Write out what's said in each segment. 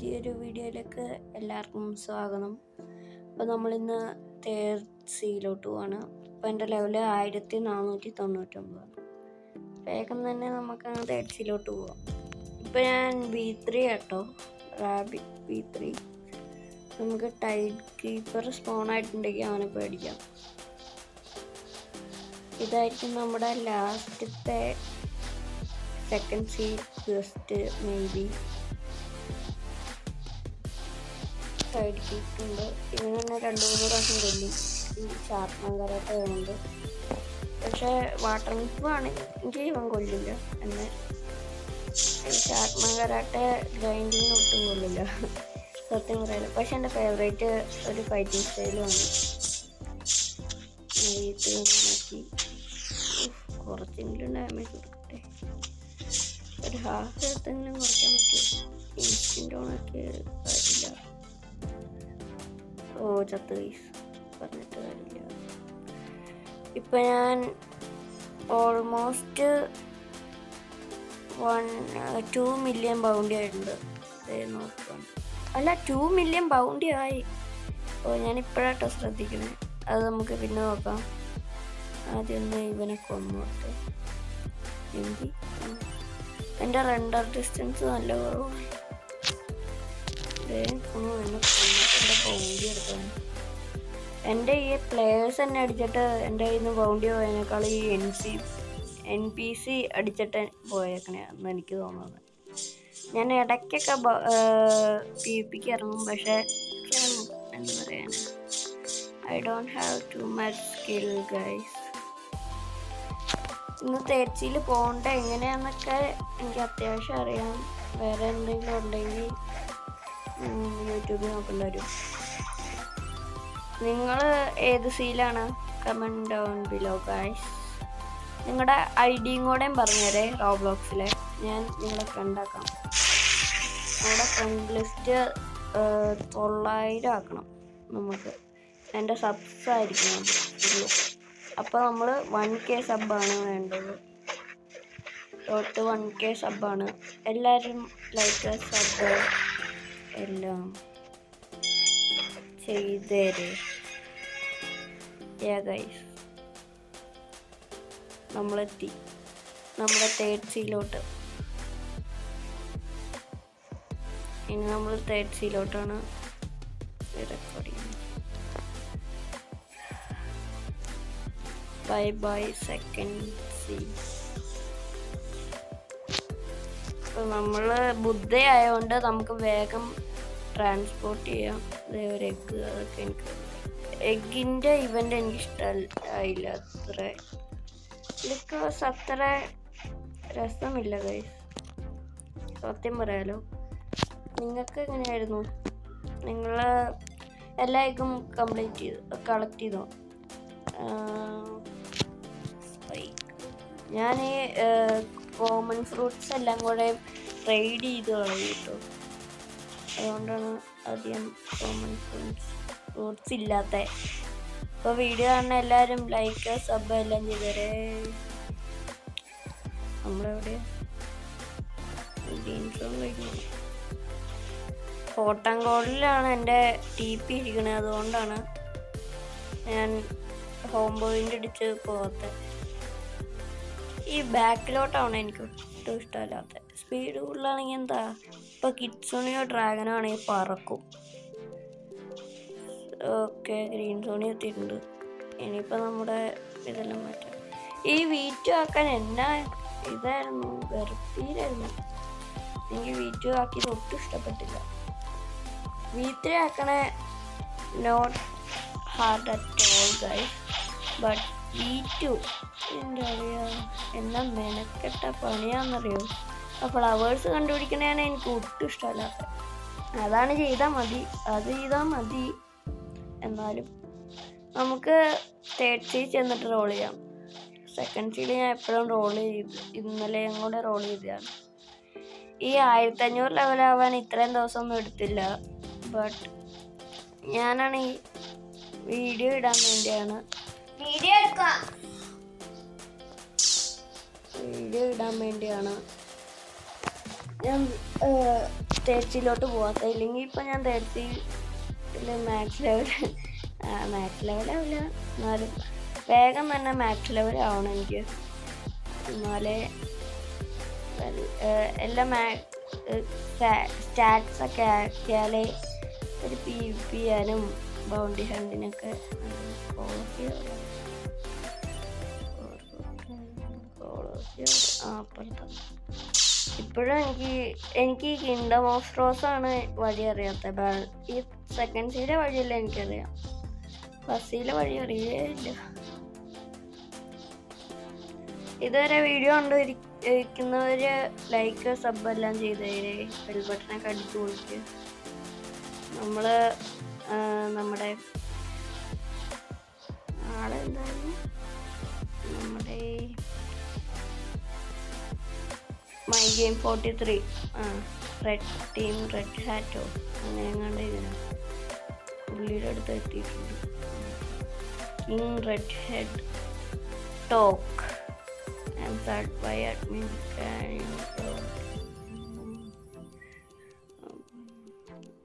പുതിയൊരു വീഡിയോയിലേക്ക് എല്ലാവർക്കും സ്വാഗതം. അപ്പോൾ നമ്മളിന്ന് തേർഡ് സീയിലോട്ട് പോവാണ്. അപ്പോൾ എൻ്റെ ലെവല് 1499. വേഗം തന്നെ നമുക്ക് തേർഡ് സീയിലോട്ട് പോവാം. ഇപ്പോൾ ഞാൻ B3 കേട്ടോ, റാബിറ്റ് B3. നമുക്ക് ടൈഡ് കീപ്പർ സ്പോൺ ആയിട്ടുണ്ടെങ്കിൽ അവനെ പേടിക്കാം. ഇതായിരിക്കും നമ്മുടെ ലാസ്റ്റത്തെ second sea quest. Maybe side കീപ്പുണ്ട്. ഇവന് തന്നെ 2-3 പ്രാവശ്യം കൊല്ലും. ഈ ഷാർപ്പ്മാൻ കരാട്ടെ ഉണ്ട്, പക്ഷേ വാട്ടർ മിപ്പ് ആണെങ്കിൽ ഇവൻ കൊല്ലില്ല. എന്നെ ഷാർപ്പ്മാൻ കരാട്ടെ ഗ്രൈൻഡിങ് ഒട്ടും കൊള്ളില്ല, സത്യം പറയാലോ. പക്ഷെ എൻ്റെ ഫേവറേറ്റ് ഒരു ഫൈറ്റിംഗ് സ്റ്റൈലുമാണ്. നോക്കി കുറച്ചെങ്കിലും ഡാമേജ് കൊടുക്കട്ടെ. ഒരു ഹാഫ് ഹെൽത്തെങ്കിലും കുറയ്ക്കാൻ പറ്റുമോ? ഇൻസ്റ്റൻ്റ് ഓണാക്കി കാര്യമില്ല. ഓ ചത്ത് പറഞ്ഞിട്ട് കാര്യമില്ല. ഇപ്പം ഞാൻ ഓൾമോസ്റ്റ് 2 മില്യൺ ബൗണ്ടി ആയിട്ടുണ്ട്. നോക്കാം, അല്ല 2 മില്യൺ ബൗണ്ടി ആയി. ഓ ഞാൻ ഇപ്പോഴാട്ടോ ശ്രദ്ധിക്കണേ. അത് നമുക്ക് പിന്നെ നോക്കാം. ആദ്യം ഒന്ന് ഇവനെ കൊന്നോട്ടെ. എൻ്റെ റെൻഡർ ഡിസ്റ്റൻസ് നല്ല കുറവാണ്. ബൗണ്ടി എടുക്കാൻ എൻ്റെ ഈ പ്ലേയേഴ്സ് തന്നെ അടിച്ചിട്ട് എൻ്റെ കയ്യിൽ നിന്ന് ബൗണ്ടി പോയതിനേക്കാൾ ഈ NPC അടിച്ചിട്ട് പോയേക്കണെന്ന് എനിക്ക് തോന്നുന്നത്. ഞാൻ ഇടയ്ക്കൊക്കെ PvPക്ക് ഇറങ്ങും, പക്ഷേ എന്താ പറയാൻ, I don't have too much skill guys. ഇന്ന് തേർച്ചിയിൽ പോകേണ്ട എങ്ങനെയാണെന്നൊക്കെ എനിക്ക് അത്യാവശ്യം അറിയാം. വേറെ എന്തെങ്കിലും ഉണ്ടെങ്കിൽ യൂട്യൂബിൽ നോക്കേണ്ടി വരും. നിങ്ങൾ ഏത് സീലാണ്? Comment down below guys. നിങ്ങളുടെ ഐഡിയും കൂടെയും പറഞ്ഞുതരേ റോബ്ലോക്സിലെ. ഞാൻ നിങ്ങളെ ഫ്രണ്ടാക്കാം. നമ്മുടെ ഫ്രണ്ട് ലിസ്റ്റ് 900 ആക്കണം നമുക്ക്. എൻ്റെ സബ്സ് ആയിരിക്കണം ഉള്ളൂ. അപ്പോൾ നമ്മൾ 1K സബ്ബാണ് വേണ്ടത്. 1K സബ്ബാണ്. എല്ലാവരും ലൈക്ക് സബ്ബ് എല്ലാം ചെയ്തേരെ. ഗൈസ് നമ്മളെത്തി നമ്മുടെ തേർഡ് സീയിലോട്ട്. ഇനി നമ്മൾ തേർഡ് സീയിലോട്ടാണ് റെക്കോർഡ് ചെയ്യുന്നത്. By second C. നമ്മൾ ബുദ്ധയായതുകൊണ്ട് നമുക്ക് വേഗം ട്രാൻസ്പോർട്ട് ചെയ്യാം. ഒരു എഗ്ഗ്, അതൊക്കെ എനിക്ക് എഗ്ഗിൻ്റെ ഇവൻ്റ് എനിക്ക് ഇഷ്ടമായില്ല. ഇതൊക്കെ അത്ര രസമില്ല ഗൈസ്, സത്യം പറയാലോ. നിങ്ങൾക്ക് എങ്ങനെയായിരുന്നു? നിങ്ങൾ എല്ലാ എഗ്ഗും കളക്ട് ചെയ്തോ? ഞാൻ ഈ കോമൺ ഫ്രൂട്ട്സ് എല്ലാം കൂടെ ട്രേഡ് ചെയ്ത് കളഞ്ഞിട്ടോ. അതുകൊണ്ടാണ് അധികം കോമൺ ഫ്രൂട്ട്സ് ഇല്ലാത്ത. ഇപ്പോൾ വീഡിയോ കാണുന്ന എല്ലാവരും ലൈക്ക് സബ് എല്ലാം ചെയ്തേരെ. നമ്മളെവിടെയാ ഫോട്ടം കോഡിലാണ് എൻ്റെ TP ഇരിക്കണത്. അതുകൊണ്ടാണ് ഞാൻ ഹോം പോയിൻ്റ് അടിച്ച് പോകാത്ത. ഈ ബാക്കിലോട്ടാണ് എനിക്ക് ഒട്ടും ഇഷ്ടമല്ലാത്ത. സ്പീഡ് കൂടുതലാണെങ്കിൽ എന്താ, ഇപ്പോൾ കിഡ്സോണിയോ ഡ്രാഗനോ ആണെങ്കിൽ പറക്കും. ഓക്കെ, ഗ്രീൻ സോണി എത്തിയിട്ടുണ്ട്. ഇനിയിപ്പോൾ നമ്മുടെ ഇതെല്ലാം മാറ്റാം. ഈ V2 ആക്കാൻ എന്നാ ഇതായിരുന്നു, വെറുപ്പീരായിരുന്നു. എനിക്ക് V2 ആക്കിയത് ഒട്ടും ഇഷ്ടപ്പെട്ടില്ല. V3 ആക്കണേ not hard at all guys. But V2 എന്താ പറയുക, എന്നാ മെനക്കെട്ട പണിയാണെന്നറിയോ. ആ ഫ്ലവേഴ്സ് കണ്ടുപിടിക്കണതാണ് എനിക്ക് ഒട്ടും ഇഷ്ടമല്ലാത്ത. അതാണ് ചെയ്താൽ മതി, അത് ചെയ്താൽ മതി. എന്നാലും നമുക്ക് തേർഡ് സീ ചെന്നിട്ട് റോൾ ചെയ്യാം. സെക്കൻഡ് സീയിൽ ഞാൻ എപ്പോഴും റോൾ ചെയ്ത്, ഇന്നലെയും കൂടെ റോൾ ചെയ്തതാണ്. ഈ 1500 ലെവലാവാൻ ഇത്രയും ദിവസമൊന്നും എടുത്തില്ല. ബട്ട് ഞാനാണ് ഈ വീഡിയോ ഇടാൻ വേണ്ടിയാണ് ഞാൻ തേർച്ചിയിലോട്ട് പോവാത്ത. ഇല്ലെങ്കിൽ ഇപ്പം ഞാൻ തേർച്ചിയിൽ മാക്സ് ലെവലാവില്ല, എന്നാലും വേഗം തന്നെ മാക്സ് ലെവൽ ആവണം എനിക്ക്. എന്നാലേ എല്ലാം സ്റ്റാറ്റ്സ് ഒക്കെ ആക്കിയാലേ ഒരു PvP ചെയ്യാനും ബൗണ്ടി ഹണ്ടിനൊക്കെ അപ്പുറത്ത്. ഇപ്പോഴും എനിക്ക് കിങ്ഡം ഓഫ് റോസ് ആണ് വഴി അറിയാത്തത്. ഈ സെക്കൻഡ് സീയിലെ വഴിയല്ല എനിക്കറിയാം, ഫസ്റ്റ് സീയിലെ വഴി അറിയേയില്ല. ഇതുവരെ വീഡിയോ കണ്ടിരിക്കുന്നവര് ലൈക്ക് സബ് എല്ലാം ചെയ്തേരെ, ബെൽ ബട്ടനൊക്കെ അടിച്ചു കൊടുക്കുക. നമ്മുടെ ആളെന്തായാലും നമ്മുടെ my game 43 red team red ഹാറ്റോ അങ്ങനെ എങ്ങാണ്ട് ഇതിനാ പുള്ളിയുടെ അടുത്ത് എത്തിയിട്ടുണ്ട്. King red head talk by admin.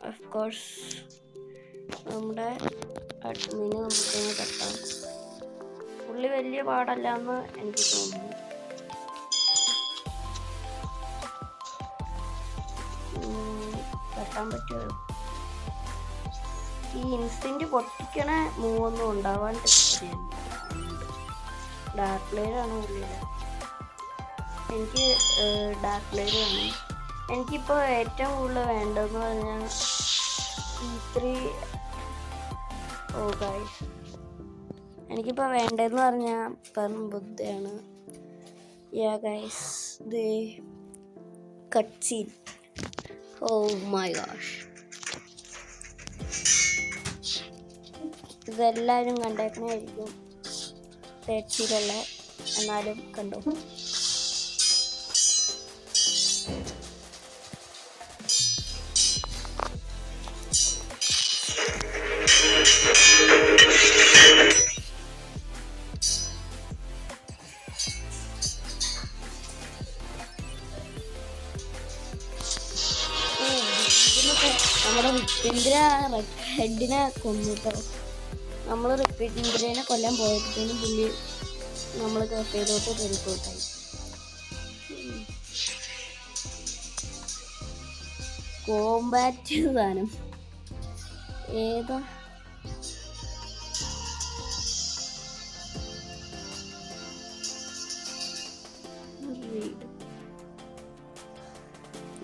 Of course നമ്മുടെ അഡ്മിന് നമുക്കിങ്ങനെ തട്ടാം. പുള്ളി വലിയ പാടല്ല എന്ന് എനിക്ക് തോന്നുന്നു. തട്ടാൻ പറ്റുമോ? ഈ ഇൻസ്റ്റന്റ് പൊട്ടിക്കണ മൂവൊന്നും ഉണ്ടാവാൻ ഡാർക്ക് ലെയറാണ് പുള്ളിയുടെ. എനിക്ക് ഡാർക്ക് ലെയർ വേണം. എനിക്കിപ്പോൾ ഏറ്റവും കൂടുതൽ വേണ്ടതെന്ന് പറഞ്ഞാൽ E3. ഗൈസ്, എനിക്കിപ്പോൾ വേണ്ടതെന്ന് പറഞ്ഞാൽ ബുദ്ധയാണ്. ഗൈസ്, ദേ കട്ട് സീൻ. മൈ ഗോഷ്, ഇതെല്ലാവരും കണ്ടേക്കണായിരിക്കും തേർച്ചിയിലുള്ള, എന്നാലും കണ്ടു. നമ്മുടെ റിപ്പിന്ദ്ര റെഡ് ഹെഡിനെ കൊന്നിട്ടോ. നമ്മൾ റിപ്പിന്ദ്രനെ കൊല്ലാൻ പോയപ്പോഴത്തേനും പുള്ളി നമ്മൾ കഫേയിലോട്ട് കയറിപ്പോട്ടായി. കോമ്പാറ്റ് സാധനം ഏതാ?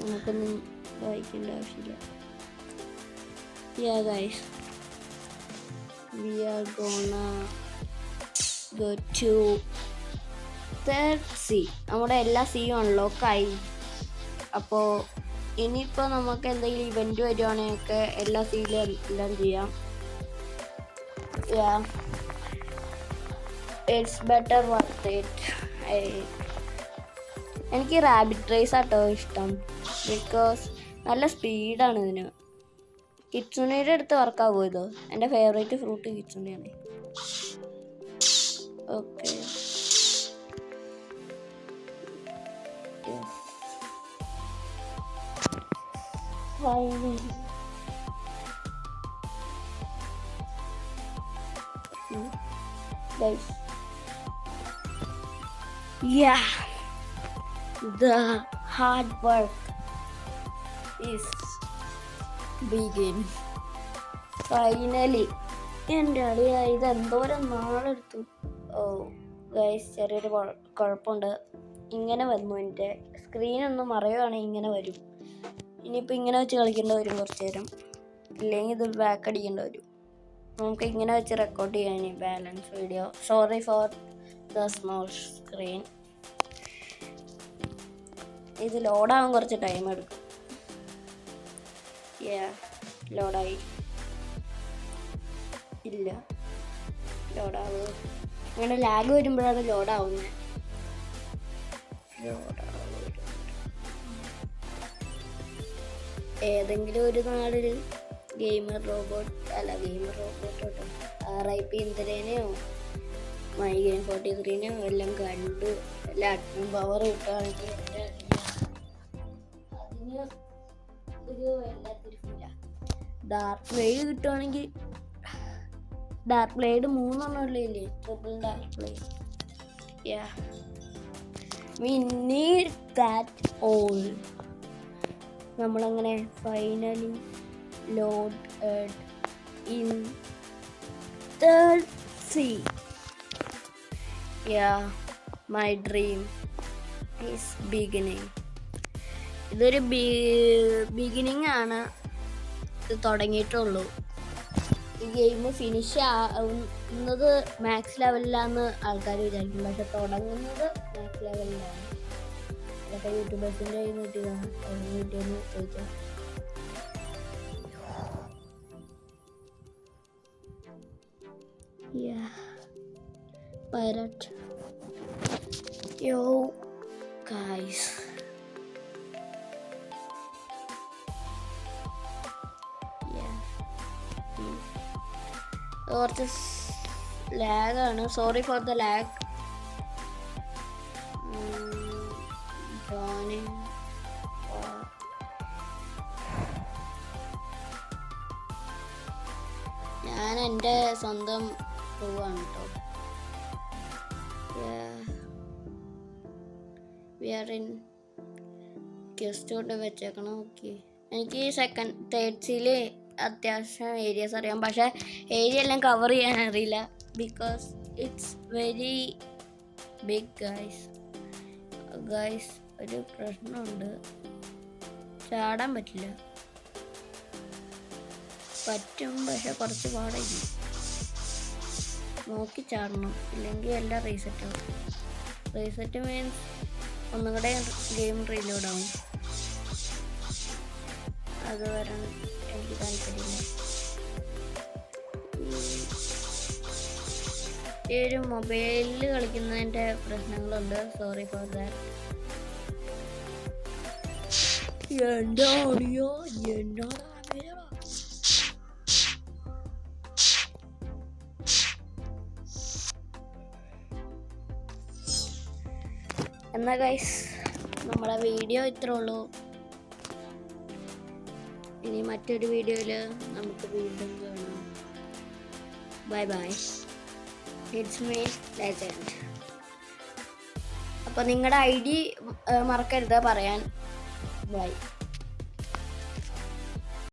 നമുക്കൊന്നും വായിക്കേണ്ട ആവശ്യമില്ല. Yeah guys, we are gonna go to third sea. നമ്മുടെ എല്ലാ സീയും അൺലോക്കായി. അപ്പോൾ ഇനിയിപ്പോൾ നമുക്ക് എന്തെങ്കിലും ഇവൻറ്റ് വരുവാണെങ്കിൽ എല്ലാ സീയിലും എല്ലാം ചെയ്യാം. Yeah, it's better worth it. എനിക്ക് റാബിറ്റ് റേസ് ആട്ടോ ഇഷ്ടം, ബിക്കോസ് നല്ല സ്പീഡാണ് ഇതിന്. കിറ്റ്സുണിയുടെ അടുത്ത് വർക്കാവോ ഇത്? എൻ്റെ ഫേവറേറ്റ് ഫ്രൂട്ട് കിറ്റ്സുണിയാണ്. Okay, guys, yeah, the hard work is begin. Finally, എൻ്റെ അളിയ ഇത് എന്തോരം നാളെടുത്തു. ഗൈസ്, ചെറിയൊരു കുഴപ്പമുണ്ട്. ഇങ്ങനെ വന്നു, എൻ്റെ സ്ക്രീനൊന്ന് മറയുവാണെങ്കിൽ ഇങ്ങനെ വരും. ഇനിയിപ്പോൾ ഇങ്ങനെ വെച്ച് കളിക്കേണ്ടി വരും കുറച്ച് നേരം, ഇല്ലെങ്കിൽ ഇത് ബാക്ക് അടിക്കേണ്ടി വരും. നമുക്ക് ഇങ്ങനെ വെച്ച് റെക്കോർഡ് ചെയ്യാൻ balance video. Sorry for the small screen. ഇത് ലോഡാകാൻ കുറച്ച് ടൈം എടുക്കും. ലോഡായി ഇല്ല, ലോഡാവുക അങ്ങനെ ലാഗ് വരുമ്പോഴാണ് ലോഡാവുന്നത്. ഏതെങ്കിലും ഒരു നാളിൽ ഗെയിമർ റോബോട്ട് RIP ഇന്ദ്രനെയോ മൈ ഗെയിം 43നെയോ എല്ലാം കണ്ടു എല്ലാ അഡ്മിൻ പവർ കിട്ടുകയാണെങ്കിൽ അതിന് ഒരു എല്ലാത്തിരിക്കില്ല. ഡാർക്ക് ബ്ലേഡ് കിട്ടുവാണെങ്കിൽ ഡാർക്ക് ബ്ലേഡ് 3 ഉള്ളില്ലേ, triple dark blade. Yeah, we need that all. നമ്മളങ്ങനെ finally load in third sea. Yeah, my dream is beginning. ഇതൊരു ബിഗിനിങ് ആണ്, ഇത് തുടങ്ങിയിട്ടുള്ളൂ. ഈ ഗെയിം ഫിനിഷ് ആവുന്നത് മാക്സ് ലെവലിലാന്ന് ആൾക്കാർ വിചാരിക്കും, പക്ഷെ തുടങ്ങുന്നത് മാക്സ് ലെവലിലാണ്. അതൊക്കെ യൂട്യൂബേഴ്സിൻ്റെ കയ്യിൽ നിന്ന് കിട്ടിയതാണ്, കിട്ടിയെന്ന് ചോദിച്ചാൽ. Yeah, pirate. Yo, guys. കുറച്ച് ലാഗാണ്, സോറി ഫോർ ദ ലാഗ്. ഞാൻ എൻ്റെ സ്വന്തം പോവാണ് കേട്ടോ. വി ആർ ഇൻ ഗസ്റ്റ് കൊണ്ട് വെച്ചേക്കണം. ഓക്കെ, എനിക്ക് തേർഡ് സീൽ അത്യാവശ്യം ഏരിയാസ് അറിയാം, പക്ഷേ ഏരിയ എല്ലാം കവർ ചെയ്യാൻ അറിയില്ല. Because it's very big guys. ഒരു പ്രശ്നമുണ്ട്, ചാടാൻ പറ്റില്ല. പറ്റും, പക്ഷെ കുറച്ച് പാടായി. നോക്കി ചാടണം, ഇല്ലെങ്കിൽ എല്ലാം റീസെറ്റ് ആവും. റീസെറ്റ് മീൻസ് ഒന്നും കൂടെ ഗെയിം റീലോഡ് ആവും. അത് വരാൻ എനിക്ക് താല്പര്യമില്ല. ഈ ഒരു മൊബൈലിൽ കളിക്കുന്നതിൻ്റെ പ്രശ്നങ്ങളുണ്ട്, സോറി ഫോർ ദാറ്റ്. എൻ്റെ ഓഡിയോ എന്നാ ഗൈസ്, നമ്മുടെ വീഡിയോ ഇത്രേ ഉള്ളൂ. ഇനി മറ്റൊരു വീഡിയോയിൽ നമുക്ക് വീണ്ടും കാണാം. Bye bye, it's me legend. അപ്പോൾ നിങ്ങളുടെ ID മറക്കരുത് പറയാൻ. ബൈ.